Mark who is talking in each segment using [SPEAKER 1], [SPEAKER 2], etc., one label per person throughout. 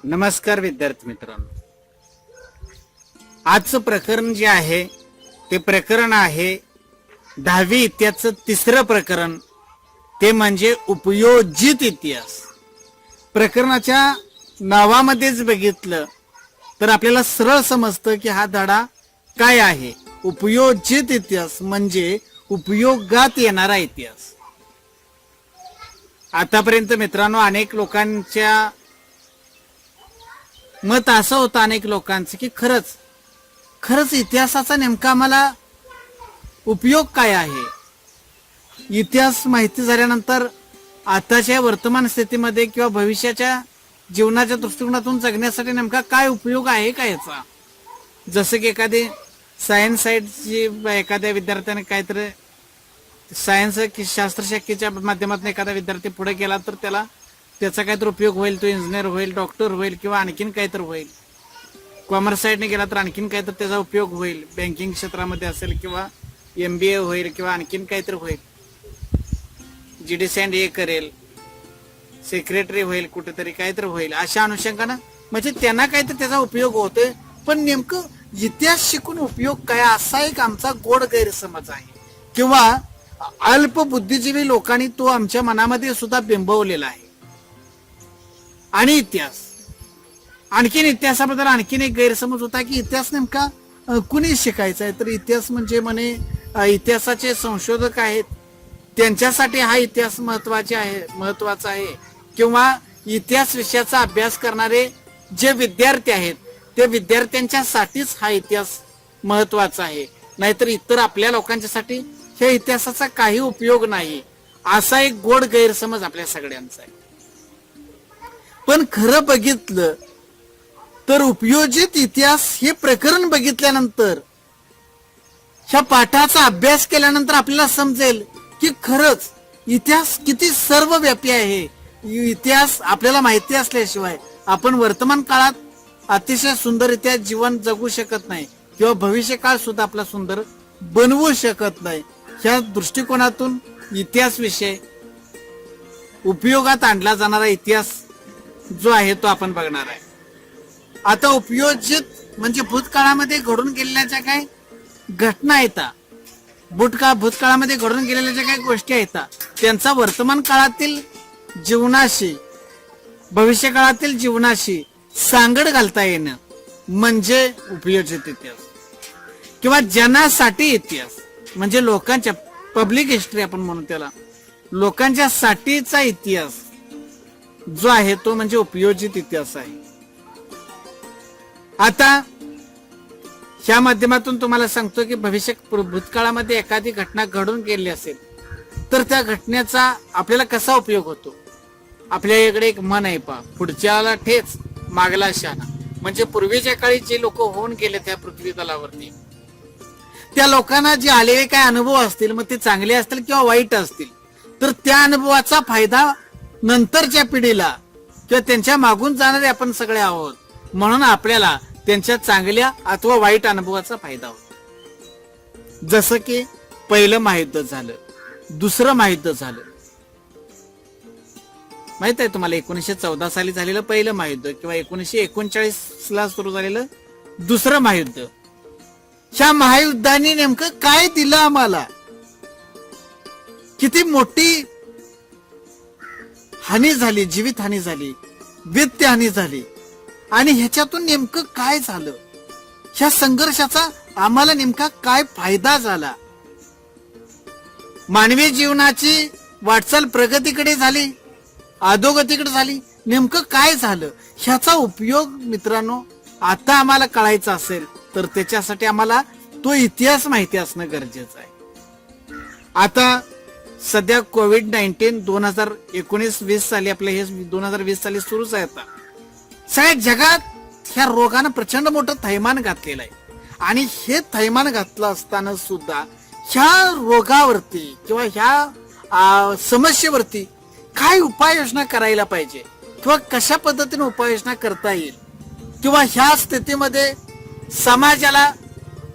[SPEAKER 1] नमस्कार विद्यार्थी मित्रांनो, आजचं प्रकरण जे आहे ते प्रकरण आहे 10वी इतिहासाचं तिसरं प्रकरण, ते म्हणजे उपयोजित इतिहास. प्रकरणाच्या नावामध्येच बघितलं तर आपल्याला सरळ समजतं की हा धडा काय आहे. उपयोजित इतिहास म्हणजे उपयोगात येणारा इतिहास. आतापर्यंत मित्रांनो अनेक लोकांच्या मत असं होतं अनेक लोकांचं की खरंच इतिहासाचा नेमका आम्हाला उपयोग काय आहे. इतिहास माहिती झाल्यानंतर आताच्या वर्तमान स्थितीमध्ये किंवा भविष्याच्या जीवनाच्या दृष्टिकोनातून जगण्यासाठी नेमका काय उपयोग आहे का याचा. जसं की एखादी सायन्स साईडची एखाद्या विद्यार्थ्याने काहीतरी सायन्स शास्त्र शाखेच्या माध्यमातून एखादा विद्यार्थी पुढे गेला तर त्याचा काहीतरी उपयोग होईल. तो इंजिनियर होईल, डॉक्टर होईल किंवा आणखीन काहीतरी होईल. कॉमर्स साईडने गेला तर आणखीन काहीतरी त्याचा उपयोग होईल. बँकिंग क्षेत्रामध्ये असेल किंवा MBA होईल किंवा आणखीन काहीतरी होईल. GD&A करेल, सेक्रेटरी होईल, कुठेतरी काहीतरी होईल. अशा अनुषंगानं म्हणजे त्यांना काहीतरी त्याचा उपयोग होतोय. पण नेमकं इतिहास शिकून उपयोग काय, असा एक आमचा गोड गैरसमज आहे किंवा अल्प बुद्धिजीवी लोकांनी तो आमच्या मनामध्ये सुद्धा बिंबवलेला आहे. आणि इतिहासाबद्दल आणखीन एक गैरसमज होता की इतिहास नेमका कुणी शिकायचा आहे. तर इतिहास म्हणजे म्हणे इतिहासाचे संशोधक आहेत त्यांच्यासाठी हा इतिहास महत्वाचा आहे किंवा इतिहास विषयाचा अभ्यास करणारे जे विद्यार्थी आहेत ते विद्यार्थ्यांच्यासाठीच हा इतिहास महत्वाचा आहे. नाहीतर इतर आपल्या लोकांच्यासाठी हे इतिहासाचा काही उपयोग नाही, असा एक गोड गैरसमज आपल्या सगळ्यांचा आहे. पण खरं बघितलं तर उपयोजित इतिहास हे प्रकरण बघितल्यानंतर, ह्या पाठाचा अभ्यास केल्यानंतर आपल्याला समजेल की खरंच इतिहास किती सर्वव्यापी आहे. इतिहास आपल्याला माहिती असल्याशिवाय आपण वर्तमान काळात अतिशय सुंदररित्या जीवन जगू शकत नाही किंवा भविष्य काळ सुद्धा आपला सुंदर बनवू शकत नाही. ह्या दृष्टिकोनातून इतिहास विषय, उपयोगात आणला जाणारा इतिहास जो आहे तो आपण बघणार आहे. आता उपयोजित म्हणजे भूतकाळामध्ये घडून गेलेल्या ज्या काही घटना येतात, भूतकाळामध्ये घडून गेलेल्या ज्या काही गोष्टी आहेत त्यांचा वर्तमान काळातील जीवनाशी, भविष्य काळातील जीवनाशी सांगड घालता येणं म्हणजे उपयोजित इतिहास. किंवा जनासाठी इतिहास म्हणजे लोकांच्या, पब्लिक हिस्ट्री आपण म्हणू त्याला, लोकांच्या साठीचा इतिहास जो आहे तो म्हणजे उपयोजित इतिहास आहे. आता ह्या माध्यमातून तुम्हाला सांगतो की भूतकाळामध्ये एखादी घटना घडून गेली असेल तर त्या घटनेचा आपल्याला कसा उपयोग होतो. आपल्या इकडे एक म्हण आहे पहा, पुढच्याला ठेच मागला शहाणा. म्हणजे पूर्वीच्या काळी जे लोक होऊन गेले त्या पृथ्वी तलावरती, त्या लोकांना जे आलेले काय अनुभव असतील, मग ते चांगले असतील किंवा वाईट असतील, तर त्या अनुभवाचा फायदा नंतरच्या पिढीला किंवा त्यांच्या मागून जाणारे आपण सगळे आहोत, म्हणून आपल्याला त्यांच्या चांगल्या अथवा वाईट अनुभवाचा फायदा होतो. जसं की पहिलं महायुद्ध झालं, दुसरं महायुद्ध झालं, माहित आहे तुम्हाला. 1914 साली झालेलं पहिलं महायुद्ध किंवा 1939 ला सुरू झालेलं दुसरं महायुद्ध. ह्या महायुद्धाने नेमकं काय दिलं आम्हाला, किती मोठी हानी झाली, जीवित हानी झाली, वित्त हानी झाली, आणि ह्याच्यातून नेमकं काय झालं, ह्या संघर्षाचा आम्हाला नेमका काय फायदा झाला. मानवी जीवनाची वाटचाल प्रगतीकडे झाली, अधोगतीकडे झाली, नेमकं काय झालं, ह्याचा उपयोग मित्रांनो आता आम्हाला कळायचा असेल तर त्याच्यासाठी आम्हाला तो इतिहास माहिती असणं गरजेचं आहे. आता सध्या कोविड-19 2019-20 साली, आपलं हे 2020 साली सुरूच आहे. आता सगळ्या जगात ह्या रोगानं प्रचंड मोठं थैमान घातलेलं आहे. आणि हे थैमान घातलं असताना सुद्धा ह्या रोगावरती किंवा ह्या समस्येवरती काय उपाययोजना करायला पाहिजे किंवा कशा पद्धतीने उपाययोजना करता येईल किंवा ह्या स्थितीमध्ये समाजाला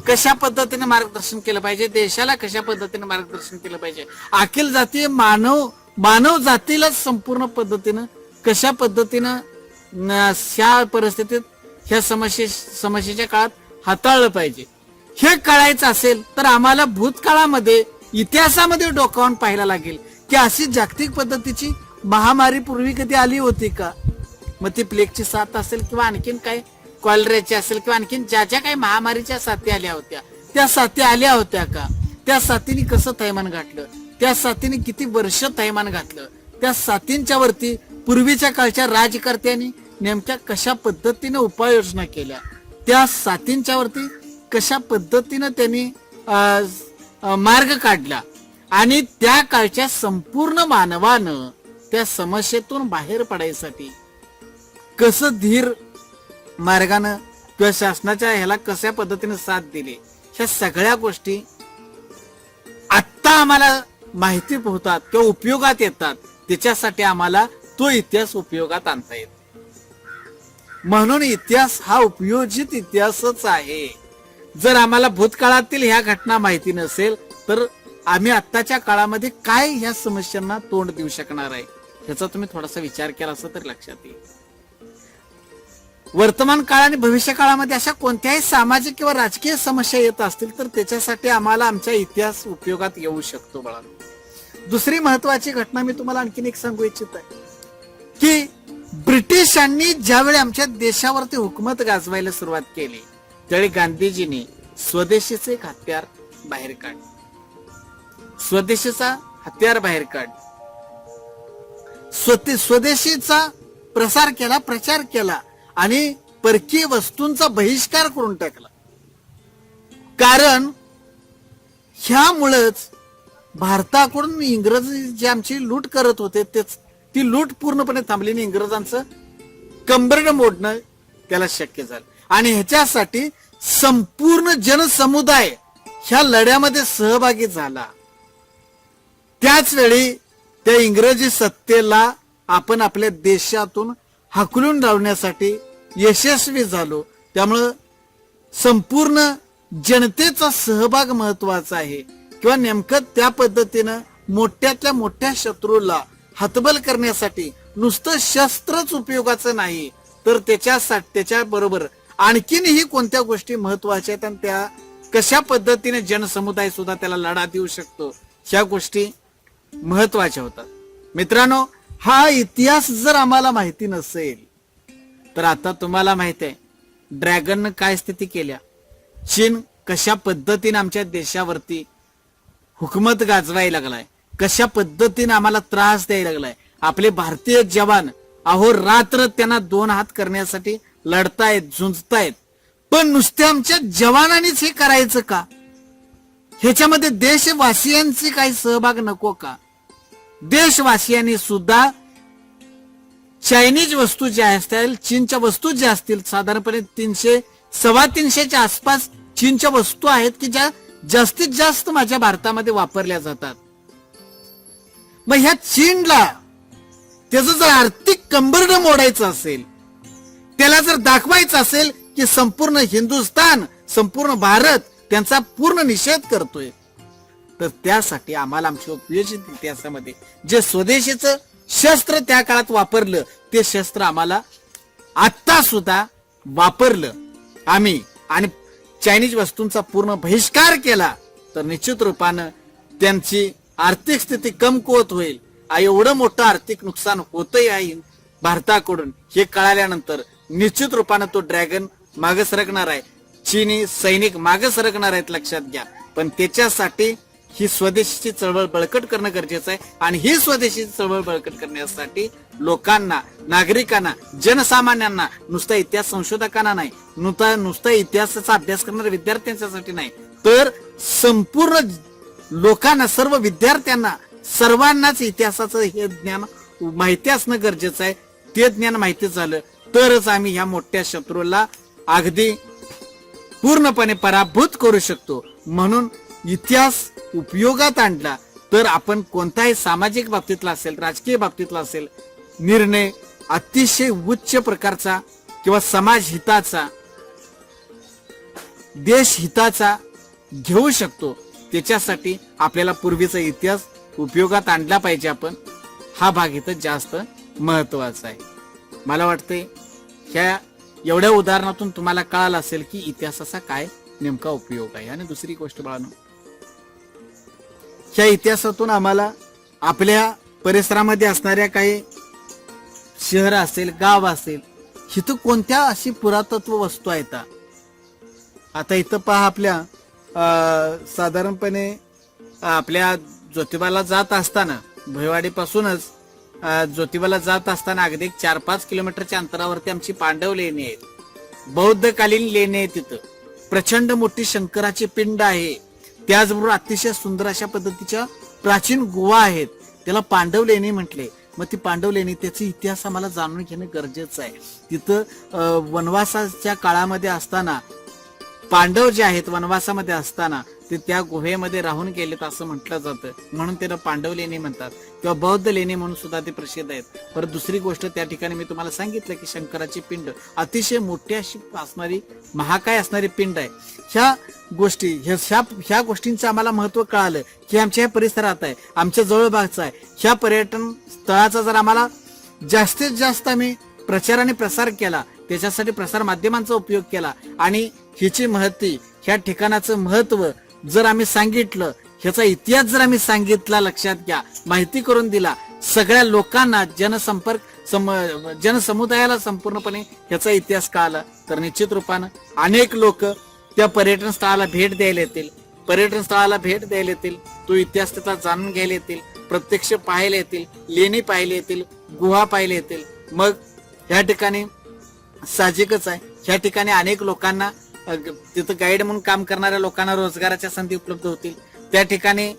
[SPEAKER 1] कशा पद्धतीने मार्गदर्शन केलं पाहिजे, देशाला कशा पद्धतीने मार्गदर्शन केलं पाहिजे, अखिल जातीय मानव जातीला संपूर्ण पद्धतीनं कशा पद्धतीनं ह्या परिस्थितीत ह्या समस्येच्या काळात हाताळलं पाहिजे. हे कळायचं असेल तर आम्हाला भूतकाळामध्ये इतिहासामध्ये डोकावून पाहायला लागेल की अशी जागतिक पद्धतीची महामारी पूर्वी कधी आली होती का. मग ती प्लेगची साथ असेल किंवा आणखीन काय कॉलरेची असेल किंवा आणखीन ज्या ज्या काही महामारीच्या साथी आल्या होत्या त्या साथी आल्या होत्या का. त्या साथीने कसं थैमान घातलं, त्या साथीने किती वर्ष थैमान घातलं, त्या साथींच्या वरती पूर्वीच्या काळच्या राजकर्त्यांनी नेमक्या कशा पद्धतीने उपाययोजना केल्या, त्या साथींच्या वरती कशा पद्धतीने त्यांनी मार्ग काढला आणि त्या काळच्या संपूर्ण मानवानं त्या समस्येतून बाहेर पडायसाठी कसं धीर मार्गानं किंवा शासनाच्या ह्याला कशा पद्धतीने साथ दिली, ह्या सगळ्या गोष्टी आत्ता आम्हाला माहिती होतात किंवा उपयोगात येतात. त्याच्यासाठी आम्हाला तो इतिहास उपयोगात आणता येतो. म्हणून इतिहास हा उपयोजित इतिहासच आहे. जर आम्हाला भूतकाळातील ह्या घटना माहिती नसेल तर आम्ही आत्ताच्या काळामध्ये काय ह्या समस्यांना तोंड देऊ शकणार आहे ह्याचा तुम्ही थोडासा विचार केला असं तर लक्षात येईल. वर्तमान काळ आणि भविष्य काळामध्ये अशा कोणत्याही सामाजिक किंवा राजकीय समस्या येत असतील तर त्याच्यासाठी आम्हाला आमचा इतिहास उपयोगात येऊ शकतो. बाळा, दुसरी महत्वाची घटना मी तुम्हाला आणखीन एक सांगू इच्छित आहे की ब्रिटिशांनी ज्यावेळी आमच्या देशावरती हुकूमत गाजवायला सुरुवात केली त्यावेळी गांधीजींनी स्वदेशीचे एक हत्यार बाहेर काढ, स्वदेशीचा हत्यार बाहेर काढ, स्वदेशीचा प्रसार केला, प्रचार केला आणि परकीय वस्तूंचा बहिष्कार करून टाकला. कारण ह्यामुळेच भारताकडून इंग्रज जे आमची लूट करत होते ती लूट पूर्णपणे थांबली आणि इंग्रजांचं कंबरड मोडणं त्याला शक्य झालं. आणि ह्याच्यासाठी संपूर्ण जनसमुदाय ह्या लढ्यामध्ये सहभागी झाला. त्याच वेळी त्या इंग्रजी सत्तेला आपण आपल्या देशातून हाकलून लावण्यासाठी यशस्वी झालो. त्यामुळं संपूर्ण जनतेचा सहभाग महत्वाचा आहे किंवा नेमकं त्या पद्धतीनं मोठ्यातल्या मोठ्या शत्रूला हतबल करण्यासाठी नुसतं शस्त्रच उपयोगाचं नाही तर त्याच्या बरोबर आणखीनही कोणत्या गोष्टी महत्वाच्या आहेत आणि त्या कशा पद्धतीने जनसमुदाय सुद्धा त्याला लढा देऊ शकतो ह्या गोष्टी महत्वाच्या होतात. मित्रांनो, हा इतिहास जर आम्हाला माहिती नसेल तर आता तुम्हाला माहित आहे ड्रॅगननं काय स्थिती केल्या, चीन कशा पद्धतीने आमच्या देशावरती हुकूमत गाजवायला लागलाय, कशा पद्धतीने आम्हाला त्रास द्यायला लागलाय. आपले भारतीय जवान अहोरात्र त्यांना दोन हात करण्यासाठी लढतायत, झुंजतायत. पण नुसते आमच्या जवानांनीच हे करायचं का? ह्याच्यामध्ये देशवासियांची काही सहभाग नको का? देशवासियांनी सुद्धा चायनीज वस्तू ज्या असतील, चीनच्या वस्तू ज्या असतील, साधारणपणे 300-325च्या आसपास चीनच्या वस्तू आहेत की ज्या जास्तीत जास्त माझ्या भारतामध्ये वापरल्या जातात. मग ह्या चीनला त्याचं जर आर्थिक कंबरड मोडायचं असेल, त्याला जर दाखवायचं असेल की संपूर्ण हिंदुस्थान, संपूर्ण भारत त्यांचा पूर्ण निषेध करतोय, तर त्यासाठी आम्हाला आमच्या उपयोजित इतिहासामध्ये जे स्वदेशीचं शस्त्र त्या काळात वापरलं ते शस्त्र आम्हाला आता सुद्धा वापरलं आम्ही आणि चायनीज वस्तूंचा पूर्ण बहिष्कार केला तर निश्चित रूपानं त्यांची आर्थिक स्थिती कमकुवत होईल. एवढं मोठं आर्थिक नुकसान होतही आहे भारताकडून हे कळाल्यानंतर निश्चित रूपानं तो ड्रॅगन मागे सरकणार आहे, चीनी सैनिक मागे सरकणार आहेत, लक्षात घ्या. पण त्याच्यासाठी ही स्वदेशीची चळवळ बळकट करणं गरजेचं आहे आणि ही स्वदेशीची चळवळ बळकट करण्यासाठी लोकांना, नागरिकांना, जनसामान्यांना, नुसता इतिहास संशोधकांना नाही, नुसता इतिहासाचा अभ्यास करणाऱ्या विद्यार्थ्यांसाठी नाही, तर संपूर्ण लोकांना, सर्व विद्यार्थ्यांना, सर्वांनाच इतिहासाचं हे ज्ञान माहिती असणं गरजेचं आहे. ते ज्ञान माहिती झालं तरच आम्ही ह्या मोठ्या शत्रूला अगदी पूर्णपणे पराभूत करू शकतो. म्हणून इतिहास उपयोगात आणला तर आपण कोणताही सामाजिक बाबतीतला असेल, राजकीय बाबतीतला असेल, निर्णय अतिशय उच्च प्रकारचा किंवा समाज हिताचा, देश हिताचा घेऊ शकतो. त्याच्यासाठी आपल्याला पूर्वीचा इतिहास उपयोगात आणला पाहिजे आपण. हा भाग इथं जास्त महत्वाचा आहे. मला वाटतंय ह्या एवढ्या उदाहरणातून तुम्हाला कळालं असेल की इतिहासाचा काय नेमका उपयोग आहे. आणि दुसरी गोष्ट बाळांनो, ह्या इतिहासातून आम्हाला आपल्या परिसरामध्ये असणाऱ्या काही शहर असेल, गाव असेल, इथं कोणत्या अशी पुरातत्व वस्तू आहेत. आता इथं पहा, आपल्या साधारणपणे आपल्या ज्योतिबाला जात असताना, भोयवाडीपासूनच ज्योतिबाला जात असताना अगदी 4-5 किलोमीटरच्या अंतरावरती आमची पांडव लेणी आहेत. बौद्धकालीन लेणी आहेत. तिथं प्रचंड मोठी शंकराची पिंड आहे. त्याचबरोबर अतिशय सुंदर अशा पद्धतीच्या प्राचीन गुहा आहेत. त्याला पांडव लेणी म्हटले. मग ती पांडव लेणी, त्याचा इतिहास आम्हाला जाणून घेणं गरजेचं आहे. तिथं वनवासाच्या काळामध्ये असताना पांडव जे आहेत वनवासामध्ये असताना ते त्या गुहेमध्ये राहून गेलेत असं म्हटलं जातं, म्हणून त्याला पांडव लेणी म्हणतात किंवा बौद्ध लेणी म्हणून सुद्धा ते प्रसिद्ध आहेत. परत दुसरी गोष्ट, त्या ठिकाणी मी तुम्हाला सांगितलं की शंकराची पिंड अतिशय मोठी अशी असणारी, महाकाय असणारी पिंड आहे. ह्या गोष्टींचं आम्हाला महत्व कळालं की आमच्या ह्या परिसरात आहे, आमच्या जवळपासचा आहे. ह्या पर्यटन स्थळाचा जर आम्हाला जास्तीत जास्त आम्ही प्रचार आणि प्रसार केला, त्याच्यासाठी प्रसार माध्यमांचा उपयोग केला आणि ह्याची महती, ह्या ठिकाणाचं महत्व जर आम्ही सांगितलं, ह्याचा इतिहास जर आम्ही सांगितला, लक्षात घ्या, माहिती करून दिला सगळ्या लोकांना, जनसमुदायाला संपूर्णपणे ह्याचा इतिहास कळाला, तर निश्चित रूपानं अनेक लोक त्या पर्यटन स्थळाला भेट द्यायला येतील, तो इतिहास त्याचा जाणून घ्यायला येतील, प्रत्यक्ष पाहायला येतील, लेणी पाहायला येतील, गुहा पाहायला येतील. मग ह्या ठिकाणी साहजिकच आहे, ह्या ठिकाणी अनेक लोकांना, तिथं गाईड म्हणून काम करणाऱ्या लोकांना रोजगाराच्या संधी उपलब्ध होतील. त्या ठिकाणी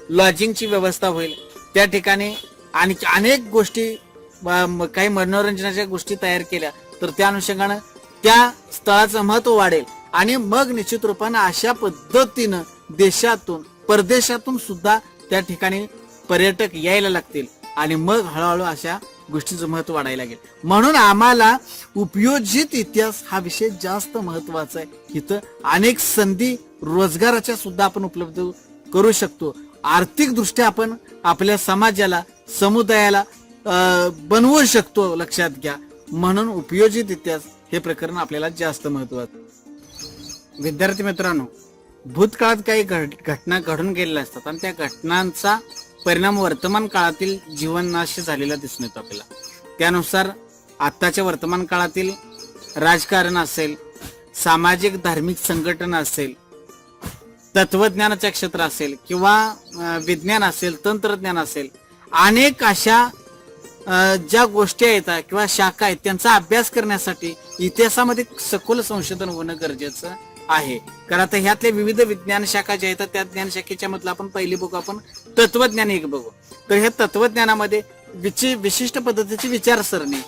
[SPEAKER 1] लॉजिंगची व्यवस्था होईल. त्या ठिकाणी आणि अनेक गोष्टी, काही मनोरंजनाच्या गोष्टी तयार केल्या तर त्या अनुषंगानं त्या स्थळाचं महत्व वाढेल. आणि मग निश्चित रूपानं अशा पद्धतीनं देशातून, परदेशातून सुद्धा त्या ठिकाणी पर्यटक यायला लागतील आणि मग हळूहळू अशा गोष्टीचं महत्व वाढायला लागेल. म्हणून आम्हाला उपयोजित इतिहास हा विषय जास्त महत्वाचा आहे. इथं अनेक संधी रोजगाराच्या सुद्धा आपण उपलब्ध करू शकतो. आर्थिक दृष्ट्या आपण आपल्या समाजाला, समुदायाला बनवू शकतो, लक्षात घ्या. म्हणून उपयोजित इतिहास हे प्रकरण आपल्याला जास्त महत्वाचं. विद्यार्थी मित्रांनो, भूतकाळात काही घटना घडून गेलेल्या असतात आणि त्या घटनांचा परिणाम वर्तमान काळातील जीवनाशी झालेला दिसून येतो आपल्याला. त्यानुसार आत्ताच्या वर्तमान काळातील राजकारण असेल, सामाजिक धार्मिक संघटना असेल, तत्वज्ञानाचे क्षेत्र असेल किंवा विज्ञान असेल, तंत्रज्ञान असेल, अनेक अशा ज्या गोष्टी आहेत किंवा शाखा आहेत त्यांचा अभ्यास करण्यासाठी इतिहासामध्ये सखोल संशोधन होणं गरजेचं आहे. कारण आता ह्यातल्या विविध विज्ञान शाखा ज्या आहेत त्या ज्ञान शाखेच्या मधलं आपण पहिली बघू, आपण तत्वज्ञान एक बघू. तर ह्या तत्वज्ञानामध्ये विशिष्ट पद्धतीची विचारसरणी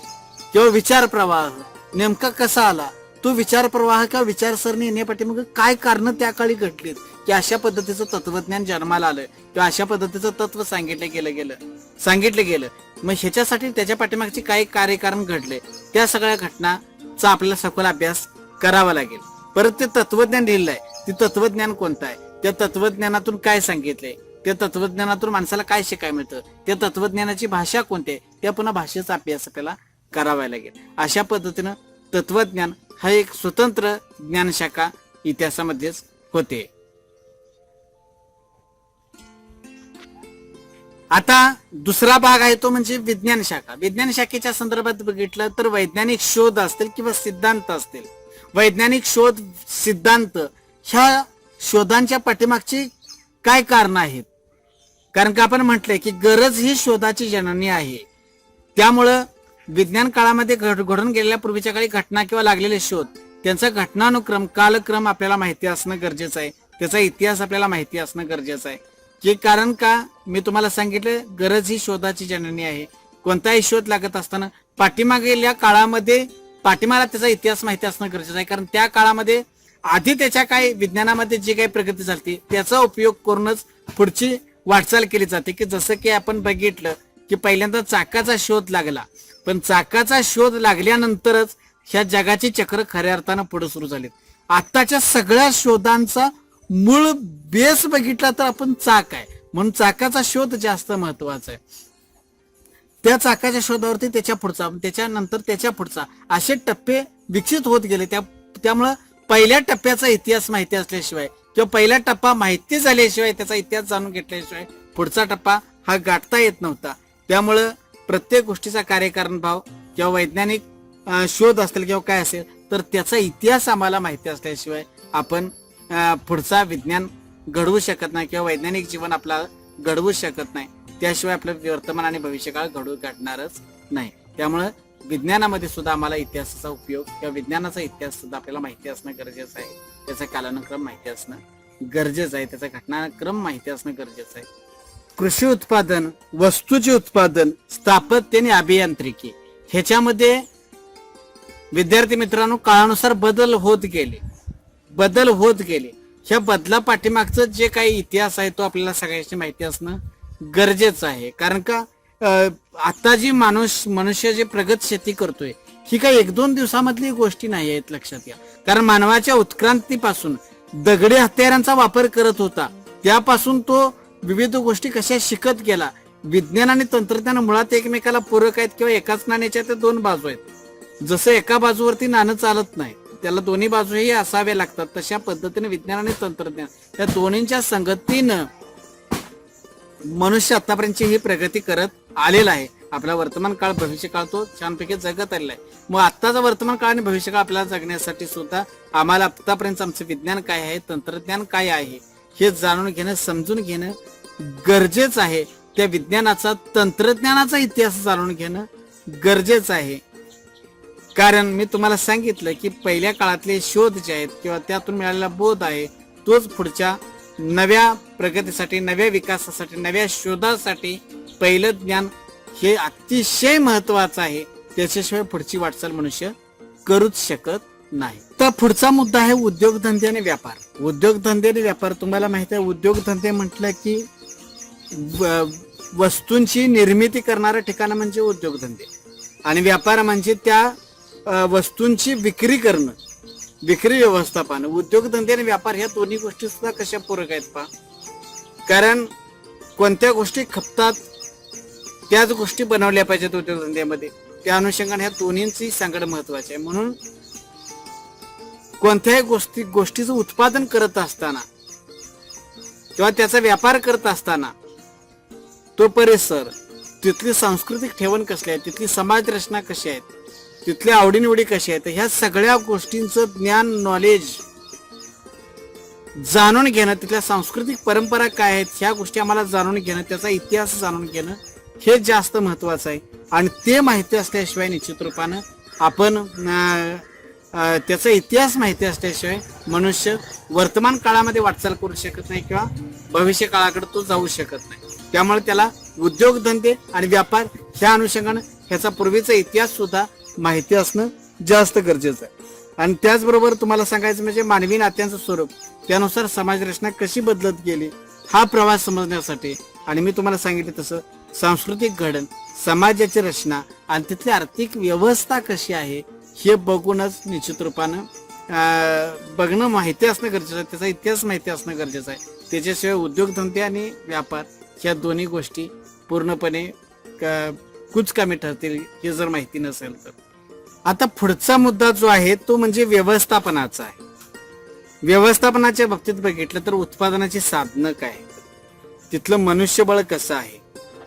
[SPEAKER 1] किंवा विचार प्रवाह नेमका कसा आला, तो विचार प्रवाह किंवा विचारसरणी येण्यापाठीमागे काय कारण त्या काळी घडलीत की अशा पद्धतीचं तत्वज्ञान जन्माला आलं किंवा अशा पद्धतीचं तत्व सांगितलं गेलं. मग ह्याच्यासाठी त्याच्या पाठीमागची काही कार्यकारण घडले, त्या सगळ्या घटनाचा आपल्याला सखोल अभ्यास करावा लागेल. परत ते तत्वज्ञान लिहिलंय, ते तत्वज्ञान कोणतं आहे, त्या तत्वज्ञानातून काय सांगितलंय, त्या तत्वज्ञानातून माणसाला काय शिकायला मिळतं, त्या तत्वज्ञानाची भाषा कोणती आहे, त्या पुन्हा भाषेचा अभ्यास आपल्याला करावा लागेल. अशा पद्धतीनं तत्वज्ञान हा एक स्वतंत्र ज्ञानशाखा इतिहासामध्येच होते. आता दुसरा भाग आहे तो म्हणजे विज्ञान शाखा. विज्ञान शाखेच्या संदर्भात बघितलं तर वैज्ञानिक शोध असतील किंवा सिद्धांत असतील, वैज्ञानिक शोध सिद्धांत ह्या शोधांच्या पाठीमागची काय कारण आहेत. कारण का आपण म्हटलंय की गरज ही शोधाची जननी आहे. त्यामुळं विज्ञान काळामध्ये घडून गेलेल्या पूर्वीच्या काळी घटना किंवा लागलेले शोध, त्यांचा घटनानुक्रम, कालक्रम आपल्याला माहिती असणं गरजेचं आहे. त्याचा इतिहास आपल्याला माहिती असणं गरजेचं आहे. की कारण का मी तुम्हाला सांगितलं, गरज ही शोधाची जननी आहे. कोणताही शोध लागत असताना पाठीमागेल्या काळामध्ये पाठीमाला त्याचा इतिहास माहिती असणं गरजेचं आहे. कारण त्या काळामध्ये आधी त्याच्या काही विज्ञानामध्ये जी काही प्रगती झाली त्याचा उपयोग करूनच पुढची वाटचाल केली जाते. की जसं की आपण बघितलं की पहिल्यांदा चाकाचा शोध लागला, पण चाकाचा शोध लागल्यानंतरच ह्या जगाची चक्र खऱ्या अर्थानं पुढे सुरू झाली. आत्ताच्या सगळ्या शोधांचा मूळ बेस बघितला तर आपण चाक आहे, म्हणून चाकाचा शोध जास्त महत्वाचा आहे. त्या चाकाच्या शोधावरती त्याच्या पुढचा, त्याच्यानंतर त्याच्या पुढचा, असे टप्पे विकसित होत गेले. त्यामुळं पहिल्या टप्प्याचा इतिहास माहिती असल्याशिवाय किंवा पहिला टप्पा माहिती झाल्याशिवाय, त्याचा इतिहास जाणून घेतल्याशिवाय पुढचा टप्पा हा गाठता येत नव्हता. त्यामुळं प्रत्येक गोष्टीचा कार्यकारण भाव किंवा वैज्ञानिक शोध असतील किंवा काय असेल तर त्याचा इतिहास आम्हाला माहिती असल्याशिवाय आपण पुढचा विज्ञान घडवू शकत नाही किंवा वैज्ञानिक जीवन आपला घडवू शकत नाही. त्याशिवाय आपलं वर्तमान आणि भविष्यकाळ घडणारच नाही. त्यामुळं विज्ञानामध्ये सुद्धा आम्हाला इतिहासाचा उपयोग किंवा विज्ञानाचा इतिहास सुद्धा आपल्याला माहिती असणं गरजेचं आहे. त्याचा कालानुक्रम माहिती असणं गरजेचं आहे. त्याचा घटनाक्रम माहिती असणं गरजेचं आहे. कृषी उत्पादन, वस्तूचे उत्पादन, स्थापत्य आणि अभियांत्रिकी ह्याच्यामध्ये विद्यार्थी मित्रांनो काळानुसार बदल होत गेले. ह्या बदला पाठीमागचं जे काही इतिहास आहे तो आपल्याला सगळ्यांची माहिती असणं गरजेचं आहे. कारण का आता जी मनुष्य जे प्रगत शेती करतोय ही काही 1-2 दिवसामधली गोष्टी नाही आहेत, लक्षात घ्या. कारण मानवाच्या उत्क्रांतीपासून दगडी हत्यारांचा वापर करत होता, त्यापासून तो विविध गोष्टी कशा शिकत गेला. विज्ञान आणि तंत्रज्ञान मुळात एकमेकाला पूरक आहेत किंवा एकाच नाण्याच्या त्या 2 बाजू आहेत. जसं एका बाजूवरती नाणं चालत नाही, त्याला दोन्ही बाजूही असाव्या लागतात, तशा पद्धतीने विज्ञान आणि तंत्रज्ञान या दोन्हींच्या संगतीनं मनुष्य आतापर्यंतची ही प्रगती करत आलेला आहे. आपला वर्तमान काळ भविष्य काळ तो छानपैकी जगत आलेला आहे. मग आत्ताचा वर्तमान काळ आणि भविष्य काळ आपल्याला जगण्यासाठी सुद्धा आम्हाला आतापर्यंत आमचं विज्ञान काय आहे, तंत्रज्ञान काय आहे हे जाणून घेणं, समजून घेणं गरजेचं आहे. त्या विज्ञानाचा, तंत्रज्ञानाचा इतिहास जाणून घेणं गरजेचं आहे. कारण मी तुम्हाला सांगितलं की पहिल्या काळातले शोध जे आहेत किंवा त्यातून मिळालेला बोध आहे तोच पुढच्या नव्या प्रगतीसाठी, नव्या विकासासाठी, नव्या शोधासाठी पहिलं ज्ञान हे अतिशय महत्वाचं आहे. त्याच्याशिवाय पुढची वाटचाल मनुष्य करूच शकत नाही. तर पुढचा मुद्दा आहे उद्योगधंदे आणि व्यापार. उद्योगधंदे आणि व्यापार तुम्हाला माहिती आहे, उद्योगधंदे म्हटलं की वस्तूंची निर्मिती करणारं ठिकाण म्हणजे उद्योगधंदे, आणि व्यापार म्हणजे त्या वस्तूंची विक्री करणं, विक्री व्यवस्थापन. उद्योगधंदे आणि व्यापार ह्या दोन्ही गोष्टी सुद्धा कशा पूरक आहेत पहा. कारण कोणत्या गोष्टी खपतात त्याच गोष्टी बनवल्या पाहिजेत उद्योगधंद्यामध्ये. त्या अनुषंगाने ह्या दोन्हींची सांगड महत्वाची आहे. म्हणून कोणत्याही गोष्टीचं उत्पादन करत असताना किंवा त्याचा व्यापार करत असताना तो परिसर, तिथली सांस्कृतिक ठेवण कसली आहे, तिथली समाज रचना कशी आहे, तिथल्या आवडीनिवडी कशी आहेत, ह्या सगळ्या गोष्टींचं ज्ञान, नॉलेज जाणून घेणं, तिथल्या सांस्कृतिक परंपरा काय आहेत ह्या गोष्टी आम्हाला जाणून घेणं, त्याचा इतिहास जाणून घेणं हे जास्त महत्वाचं आहे. आणि ते माहिती असल्याशिवाय निश्चित रूपानं आपण त्याचा इतिहास माहिती असल्याशिवाय मनुष्य वर्तमान काळामध्ये वाटचाल करू शकत नाही किंवा भविष्य काळाकडे तो जाऊ शकत नाही. त्यामुळे त्याला उद्योगधंदे आणि व्यापार ह्या अनुषंगानं ह्याचा पूर्वीचा इतिहास सुद्धा माहिती असणं जास्त गरजेचं आहे. आणि त्याचबरोबर तुम्हाला सांगायचं म्हणजे मानवी नात्यांचं स्वरूप, त्यानुसार समाज रचना कशी बदलत गेली हा प्रवास समजण्यासाठी, आणि मी तुम्हाला सांगितलं तसं सांस्कृतिक घडण, समाजाची रचना आणि तिथली आर्थिक व्यवस्था कशी आहे हे बघूनच निश्चित रूपानं बघणं माहिती असणं गरजेचं आहे, त्याचा इतिहास माहिती असणं गरजेचं आहे. त्याच्याशिवाय उद्योगधंदे आणि व्यापार ह्या दोन्ही गोष्टी पूर्णपणे कुचकामी ठरतील हे जर माहिती नसेल तर. आता पुढचा मुद्दा जो आहे तो म्हणजे व्यवस्थापनाचा आहे. व्यवस्थापनाच्या बाबतीत बघितलं तर उत्पादनाची साधनं काय आहेत, तिथलं मनुष्यबळ कसं आहे,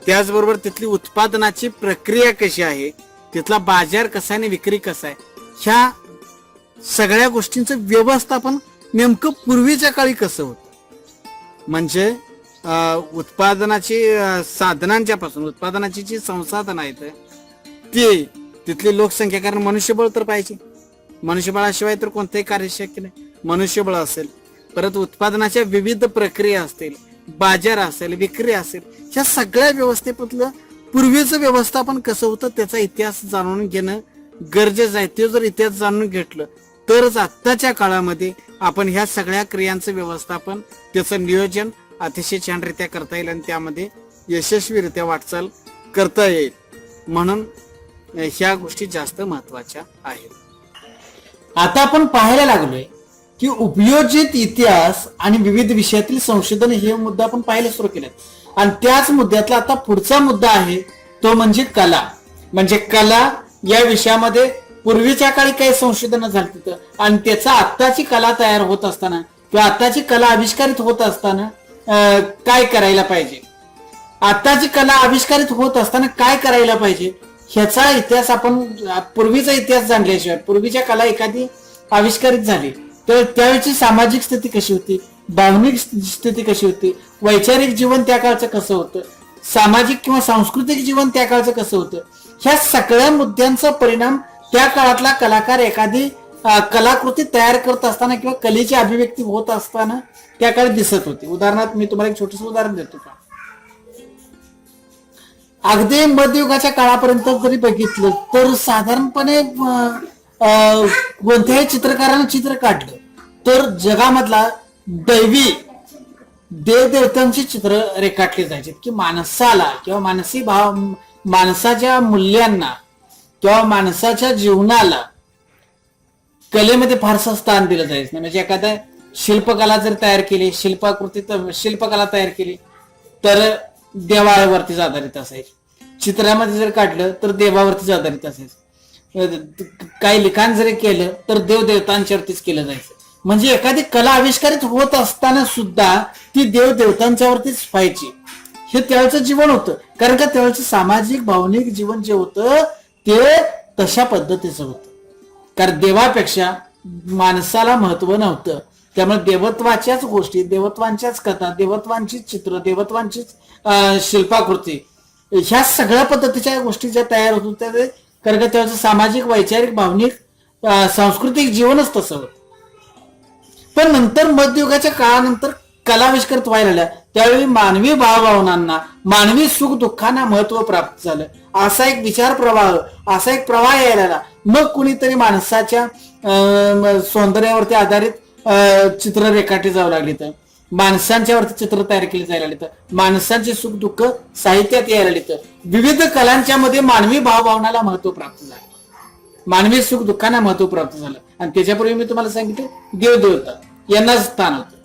[SPEAKER 1] त्याचबरोबर तिथली उत्पादनाची प्रक्रिया कशी आहे, तिथला बाजार कसा आहे आणि विक्री कसा आहे, ह्या सगळ्या गोष्टींचं व्यवस्थापन नेमकं पूर्वीच्या काळी कसं होतं. म्हणजे उत्पादनाची साधनांच्या पासून उत्पादनाची जी संसाधनं आहेत ती, तिथली लोकसंख्या, कारण मनुष्यबळ तर पाहिजे, मनुष्यबळाशिवाय तर कोणतंही कार्य शक्य नाही. मनुष्यबळ असेल, परत उत्पादनाच्या विविध प्रक्रिया असतील, बाजार असेल, विक्री असेल, ह्या सगळ्या व्यवस्थेतलं पूर्वीचं व्यवस्थापन कसं होतं त्याचा इतिहास जाणून घेणं गरजेचं आहे. ते जर इतिहास जाणून घेतलं तरच आत्ताच्या काळामध्ये आपण ह्या सगळ्या क्रियांचं व्यवस्थापन, त्याचं नियोजन अतिशय छानरित्या करता येईल आणि त्यामध्ये यशस्वीरित्या वाटचाल करता येईल. म्हणून ह्या गोष्टी जास्त महत्वाच्या आहेत. आता आपण पाहायला लागलोय की उपयोजित इतिहास आणि विविध विषयातील संशोधन हे मुद्दा आपण पाहायला सुरू केले, आणि त्याच मुद्द्यातला आता पुढचा मुद्दा आहे तो म्हणजे कला. म्हणजे कला या विषयामध्ये पूर्वीच्या काळी काही संशोधन झालं तिथं आणि त्याचा आत्ताची कला तयार होत असताना किंवा आत्ताची कला आविष्कारित होत असताना काय करायला पाहिजे, आत्ताची कला आविष्कारित होत असताना काय करायला पाहिजे, ह्याचा इतिहास आपण पूर्वीचा इतिहास जाणल्याशिवाय, पूर्वीच्या कला एखादी आविष्कारित झाली तर त्यावेळची सामाजिक स्थिती कशी होती, भावनिक स्थिती कशी होती, वैचारिक जीवन त्या काळचं कसं होतं, सामाजिक किंवा सांस्कृतिक जीवन त्या काळचं कसं होतं, ह्या सगळ्या मुद्द्यांचा परिणाम त्या काळातला कलाकार एखादी कलाकृती तयार करत असताना किंवा कलेची अभिव्यक्ती होत असताना त्या काळी दिसत होती. उदाहरणार्थ मी तुम्हाला एक छोटस उदाहरण देतो का. अगदी मध्ययुगाच्या काळापर्यंत जरी बघितलं तर साधारणपणे कोणत्याही चित्रकारानं चित्र काढलं तर जगामधला दैवी देवदेवतांची चित्र रेखाटली जायची की माणसाला किंवा मानसी भाव, माणसाच्या मूल्यांना किंवा माणसाच्या जीवनाला कलेमध्ये फारसं स्थान दिलं जायचं नाही. म्हणजे एखादा शिल्पकला जर तयार केली, शिल्पकला तयार केली तर देवावरतीच आधारित असायची, चित्रामध्ये जर काढलं तर देवावरतीच आधारित असायचं, काही लिखाण जरी केलं तर देवदेवतांच्यावरतीच केलं जायचं. म्हणजे एखादी कला आविष्कारित होत असताना सुद्धा ती देवदेवतांच्यावरतीच व्हायची. हे त्यावेळचं जीवन होतं, कारण का त्यावेळचं सामाजिक भावनिक जीवन जे होतं ते तशा पद्धतीचं होतं. कारण देवापेक्षा माणसाला महत्व नव्हतं. त्यामुळे देवत्वाच्याच गोष्टी, देवत्वांच्याच कथा, देवत्वांचीच चित्र, देवत्वांचीच शिल्पाकृती, ह्या सगळ्या पद्धतीच्या गोष्टी ज्या तयार होत होत्या कारण का त्यावेळचं सामाजिक वैचारिक भावनिक सांस्कृतिक जीवनच तसं होतं. पण नंतर मध्ययुगाच्या काळानंतर कला आविष्कृत व्हायला लागल्या त्यावेळी मानवी भावभावनांना, मानवी सुख दुःखांना महत्व प्राप्त झालं. असा एक विचार प्रवाह, असा एक प्रवाह यायला लागला. मग कुणीतरी माणसाच्या सौंदर्यावरती आधारित चित्र रेखाटली जाऊ लागली, तर माणसांच्या वरती चित्र तयार केली जायला लागली, तर माणसांचे सुख दुःख साहित्यात यायला लागली, तर विविध कलांच्या मध्ये मानवी भावभावनाला महत्व प्राप्त झालं, मानवी सुख दुःखांना महत्व प्राप्त झालं. आणि त्याच्यापूर्वी मी तुम्हाला सांगितलं देवदेवता यांना स्थान होतं.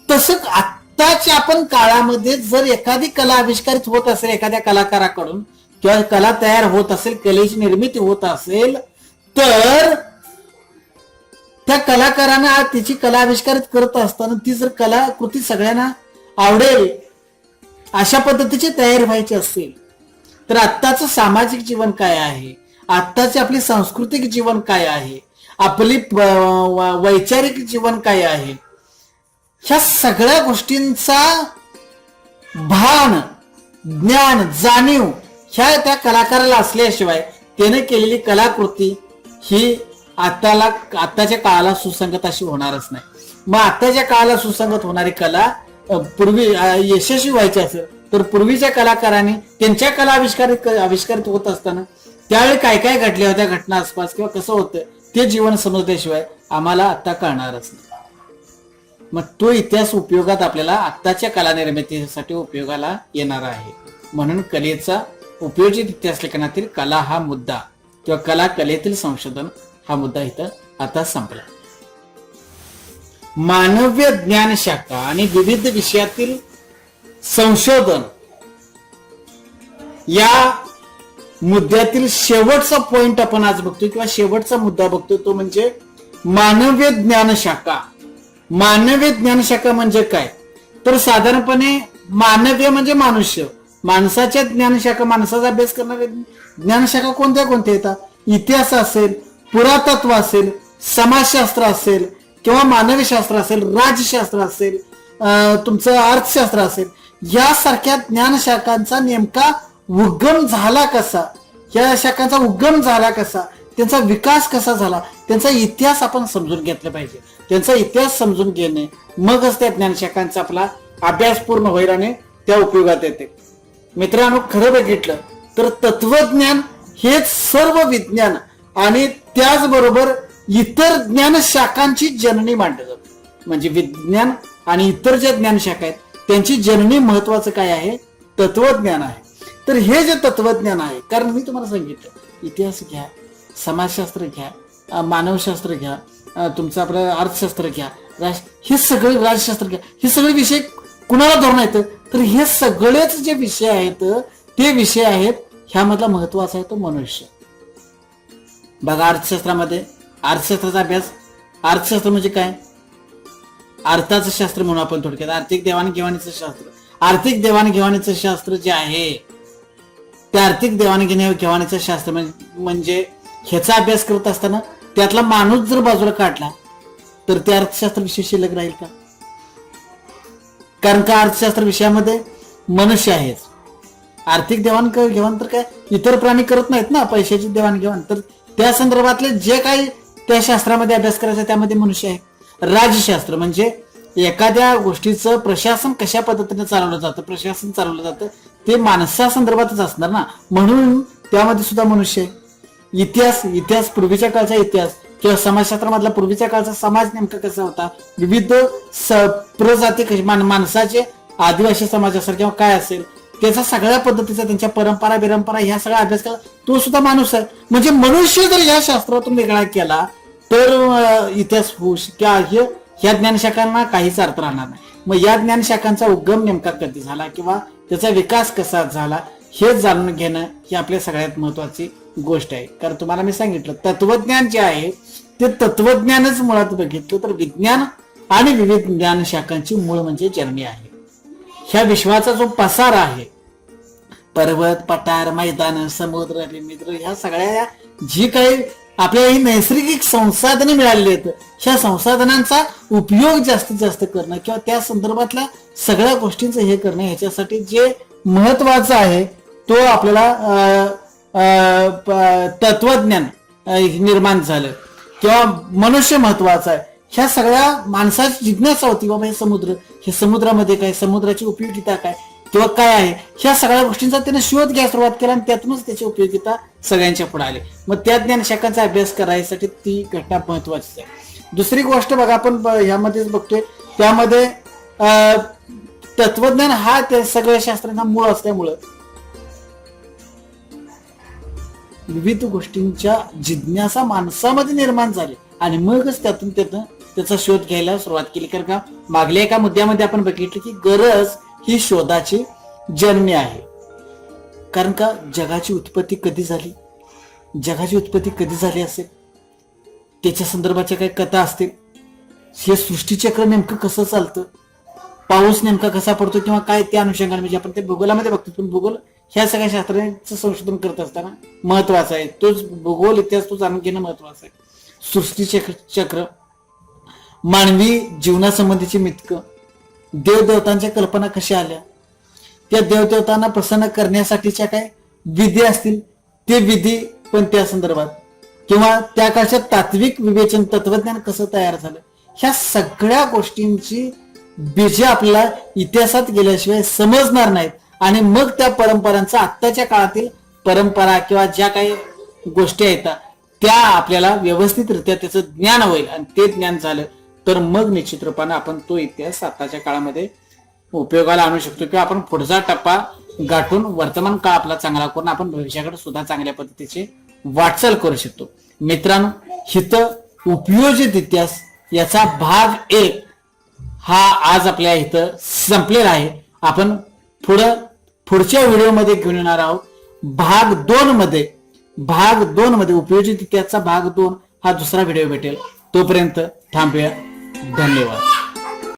[SPEAKER 1] तसं आत्ताच्या आपण काळामध्ये जर एखादी कला आविष्कारित होत असेल एखाद्या कलाकाराकडून किंवा कला तयार होत असेल, कलेची निर्मिती होत असेल, तर त्या कलाकारांना तिची कला आविष्कारित करत असताना ती जर कलाकृती सगळ्यांना आवडेल अशा पद्धतीची तयार व्हायची असेल तर आत्ताचं सामाजिक जीवन काय आहे, आत्ताचे आपले सांस्कृतिक जीवन काय आहे, आपली वैचारिक जीवन काय आहे, ह्या सगळ्या गोष्टींचा भान, ज्ञान, जाणीव ह्या त्या कलाकाराला असल्याशिवाय त्याने केलेली कलाकृती ही आत्ताच्या काळाला सुसंगत अशी होणारच नाही. मग आत्ताच्या काळाला सुसंगत होणारी कला पूर्वी यशस्वी व्हायची असेल तर पूर्वीच्या कलाकारांनी त्यांच्या कला आविष्कारित होत असताना त्यावेळी काय काय घडल्या होत्या घटना आसपास किंवा कसं होतं ते जीवन समजल्याशिवाय आम्हाला आता कळणारच नाही. मग तो इतिहास उपयोगात आपल्याला आत्ताच्या कला निर्मितीसाठी उपयोगाला येणार आहे. म्हणून कलेचा उपयोजित इतिहास लेखनातील कला हा मुद्दा किंवा कला कलेतील संशोधन हा मुद्दा इथं आता संपला. मानवीय ज्ञान शाखा आणि विविध विषयातील संशोधन या मुद्द्यातील शेवटचा पॉइंट आपण आज बघतोय किंवा शेवटचा मुद्दा बघतोय तो म्हणजे मानवीय ज्ञान शाखा. मानवीय ज्ञान शाखा म्हणजे काय तर साधारणपणे मानवीय म्हणजे मनुष्य, माणसाच्या ज्ञानशाखा, माणसाचा अभ्यास करणारे ज्ञानशाखा कोणत्या कोणत्या येतात, इतिहास असेल, पुरातत्व असेल, समाजशास्त्र असेल किंवा मानवी शास्त्र असेल, राज्यशास्त्र असेल, तुमचं अर्थशास्त्र असेल, यासारख्या ज्ञानशाखांचा नेमका उगम झाला कसा, या शाखांचा उगम झाला कसा, त्यांचा विकास कसा झाला, त्यांचा इतिहास आपण समजून घेतला पाहिजे. त्यांचा इतिहास समजून घेणे मगच त्या ज्ञानशाखांचा आपला अभ्यास पूर्ण होईल आणि त्या उपयोगात येते. मित्रांनो, खरं बघितलं तर तत्वज्ञान हेच सर्व विज्ञान आणि त्याचबरोबर इतर ज्ञानशाखांची जननी मानलं जातं. म्हणजे विज्ञान आणि इतर ज्या ज्ञानशाखा आहेत त्यांची जननी महत्वाचं काय आहे, तत्वज्ञान आहे. तर हे जे तत्वज्ञान आहे, कारण मी तुम्हाला सांगितलं इतिहास घ्या, समाजशास्त्र घ्या, मानवशास्त्र घ्या, तुमचं आपलं अर्थशास्त्र घ्या, हे सगळे राज्यशास्त्र घ्या, हे सगळे विषय कुणाला धरून येतं तर हे सगळेच जे विषय आहेत ते विषय आहेत. ह्यामधला महत्वाचा आहे तो मनुष्य. बघा अर्थशास्त्रामध्ये अर्थशास्त्राचा अभ्यास, अर्थशास्त्र म्हणजे काय? अर्थाचं शास्त्र म्हणून आपण थोडक्यात आर्थिक देवाणघेवाणीचं शास्त्र. आर्थिक देवाणघेवाणीचं शास्त्र जे आहे ते आर्थिक देवाणघेवाणीचं शास्त्र म्हणजे ह्याचा अभ्यास करत असताना त्यातला माणूस जर बाजूला काढला तर ते अर्थशास्त्र विषय शिल्लक राहील का? कारण का अर्थशास्त्र विषयामध्ये मनुष्य आहेच. आर्थिक देवाणघेवाण तर काय इतर प्राणी करत नाहीत ना, पैशाची देवाणघेवाण. तर त्या संदर्भातले जे काही त्या शास्त्रामध्ये अभ्यास करायचा त्यामध्ये मनुष्य आहे. राज्यशास्त्र म्हणजे एखाद्या गोष्टीचं प्रशासन कशा पद्धतीने चालवलं जातं, प्रशासन चालवलं जातं ते माणसा संदर्भातच असणार ना, म्हणून त्यामध्ये सुद्धा मनुष्य आहे. इतिहास पूर्वीच्या काळचा इतिहास किंवा समाजशास्त्रामधला पूर्वीच्या काळचा समाज नेमका कसा होता, विविध प्रजाती माणसाचे आदिवासी समाज असेल किंवा काय असेल त्याचा सगळ्या पद्धतीचा त्यांच्या परंपरा बिरंपरा ह्या सगळा अभ्यास केला तो सुद्धा माणूस आहे. म्हणजे मनुष्य जर या शास्त्रातून वेगळा केला तर इतिहास होऊ किंवा ह्या ज्ञानशाखांना काहीच अर्थ राहणार नाही. मग या ज्ञानशाखांचा उगम नेमका कधी झाला किंवा त्याचा विकास कसा झाला हे जाणून घेणं ही आपल्या सगळ्यात महत्वाची गोष्ट आहे. कारण तुम्हाला मी सांगितलं तत्वज्ञान जे आहे ते तत्वज्ञानच मुळात बघितलं तर विज्ञान आणि विविध ज्ञानशाखांची मूळ म्हणजे जर्नी आहे. ह्या विश्वाचा जो पसार आहे, पर्वत, पठार, मैदान, समुद्र, मित्र ह्या सगळ्या जी काही आपल्याला ही नैसर्गिक संसाधने मिळालेली आहेत ह्या संसाधनांचा उपयोग जास्तीत जास्त करणं किंवा त्या संदर्भातल्या सगळ्या गोष्टींचं हे करणं ह्याच्यासाठी जे महत्वाचं आहे तो आपल्याला तत्वज्ञान निर्माण झालं किंवा मनुष्य महत्वाचा आहे. ह्या सगळ्या माणसाची जिज्ञासा होती बाबा हे समुद्रामध्ये काय, समुद्राची उपयोगिता काय किंवा काय आहे, ह्या सगळ्या गोष्टींचा त्याने शोध घ्यायला सुरुवात केला आणि त्यातूनच त्याची उपयोगिता सगळ्यांच्या पुढे आली. मग त्या ज्ञानशाखांचा अभ्यास करायसाठी ती घटना महत्वाची आहे. दुसरी गोष्ट बघा आपण ह्यामध्येच बघतोय त्यामध्ये तत्वज्ञान हा त्या सगळ्या शास्त्रांचा मूळ असल्यामुळं विविध गोष्टींच्या जिज्ञासा माणसामध्ये निर्माण झाली आणि मगच त्याचा शोध घ्यायला सुरुवात केली. कारण का मागल्या एका मुद्द्यामध्ये आपण बघितलं की गरज ही शोधाची जन्मी आहे. कारण का जगाची उत्पत्ती कधी झाली असेल त्याच्या संदर्भाच्या काही कथा असतील, हे सृष्टीचक्र नेमकं कसं चालतं, पाऊस नेमका कसा पडतो किंवा काय त्या अनुषंगाने म्हणजे आपण ते भूगोलामध्ये बघतो. पण भूगोल ह्या सगळ्या शास्त्रांचं संशोधन करत असताना महत्वाचा आहे तोच भूगोल इतिहास तो जाणून घेणं महत्वाचं आहे. सृष्टीचक्र, मानवी जीवनासंबंधीची मितकं, देवदेवतांच्या कल्पना कशा आल्या, त्या देवदेवतांना प्रसन्न करण्यासाठीच्या काय विधी असतील ते विधी पण त्या संदर्भात किंवा त्या काळच्या तात्विक विवेचन तत्वज्ञान कसं तयार झालं, ह्या सगळ्या गोष्टींची बीजे आपल्याला इतिहासात गेल्याशिवाय समजणार नाहीत. आणि मग त्या परंपरांचा आत्ताच्या काळातील परंपरा किंवा ज्या काही गोष्टी आहेत त्या आपल्याला व्यवस्थितरित्या त्याचं ज्ञान होईल आणि ते ज्ञान झालं तर मग निश्चित रूपाने आपण तो इतिहास आताच्या काळामध्ये उपयोगाला आणू शकतो किंवा आपण पुढचा टप्पा गाठून वर्तमान काळ आपला चांगला करून आपण भविष्याकडे सुद्धा चांगल्या पद्धतीचे वाटचाल करू शकतो. मित्रांनो, हित उपयोजित इतिहास याचा भाग 1 हा आज आपल्या इथं संपलेला आहे. आपण पुढच्या व्हिडिओमध्ये घेऊन येणार आहोत भाग 2 मध्ये उपयोजित इतिहासचा भाग 2 हा दुसरा व्हिडिओ भेटेल. तोपर्यंत थांबूया. धन्यवाद.